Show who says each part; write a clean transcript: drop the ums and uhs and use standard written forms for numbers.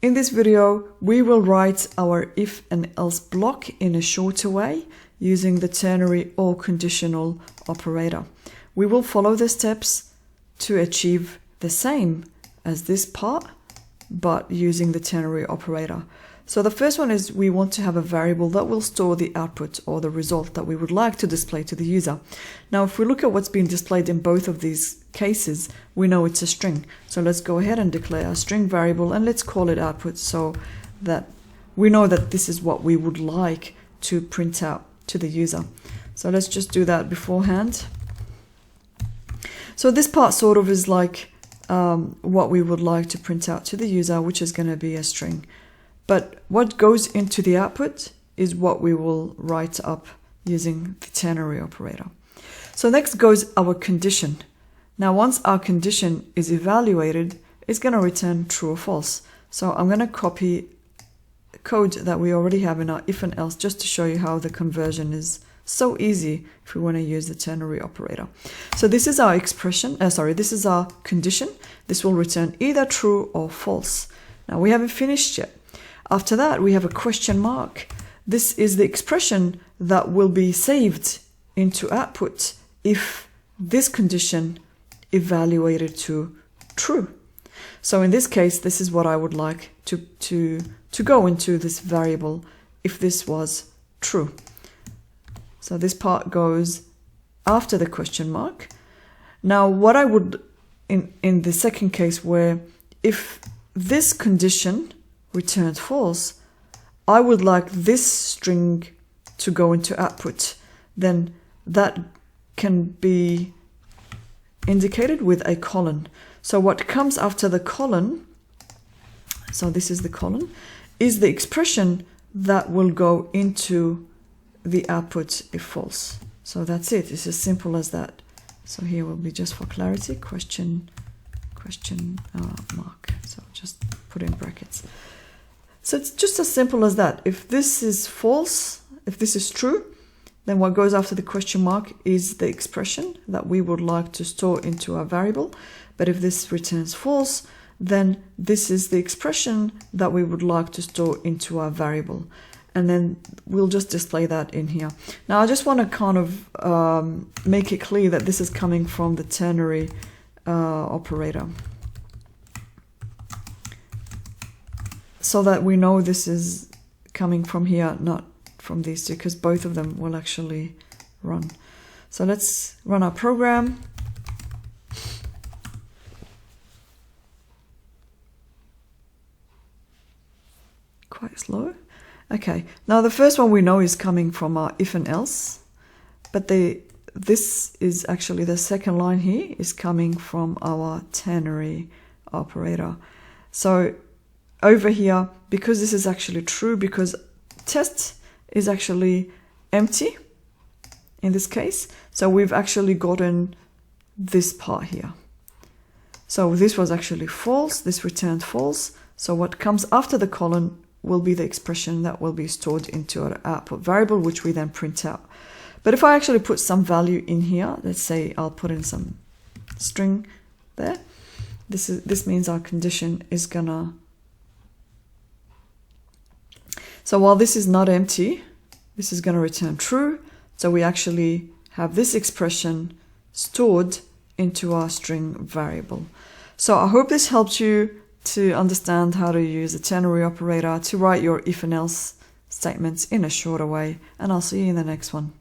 Speaker 1: In this video, we will write our if and else block in a shorter way using the ternary or conditional operator. We will follow the steps to achieve the same as this part, but using the ternary operator. So the first one is we want to have a variable that will store the output or the result that we would like to display to the user. Now, if we look at what's being displayed in both of these cases, we know it's a string. So let's go ahead and declare a string variable and let's call it output so that we know that this is what we would like to print out to the user. So let's just do that beforehand. So this part sort of is like what we would like to print out to the user, which is going to be a string. But what goes into the output is what we will write up using the ternary operator. So next goes our condition. Now, once our condition is evaluated, it's going to return true or false. So I'm going to copy code that we already have in our if and else just to show you how the conversion is so easy if we want to use the ternary operator. So this is our expression, this is our condition. This will return either true or false. Now, we haven't finished yet. After that, we have a question mark. This is the expression that will be saved into output if this condition evaluated to true. So in this case, this is what I would like to go into this variable if this was true. So this part goes after the question mark. Now, what I would, in the second case where if this condition returns false, I would like this string to go into output. Then that can be indicated with a colon. So what comes after the colon, so this is the colon, is the expression that will go into the output if false. So that's it. It's as simple as that. So here will be, just for clarity, question mark. So just put in brackets. So it's just as simple as that. If this is false, if this is true, then what goes after the question mark is the expression that we would like to store into our variable. But if this returns false, then this is the expression that we would like to store into our variable. And then we'll just display that in here. Now, I just want to kind of make it clear that this is coming from the ternary operator, so that we know this is coming from here, not from these two, because both of them will actually run. So let's run our program. Quite slow. Okay, now the first one we know is coming from our if and else, but this is actually the second line here is coming from our ternary operator. So over here, because this is actually true, because test is actually empty in this case, so we've actually gotten this part here. So this was actually false, this returned false. So what comes after the colon will be the expression that will be stored into our output variable, which we then print out. But if I actually put some value in here, let's say I'll put in some string there, this means our condition is gonna, so while this is not empty, this is going to return true. So we actually have this expression stored into our string variable. So I hope this helps you to understand how to use a ternary operator to write your if and else statements in a shorter way. And I'll see you in the next one.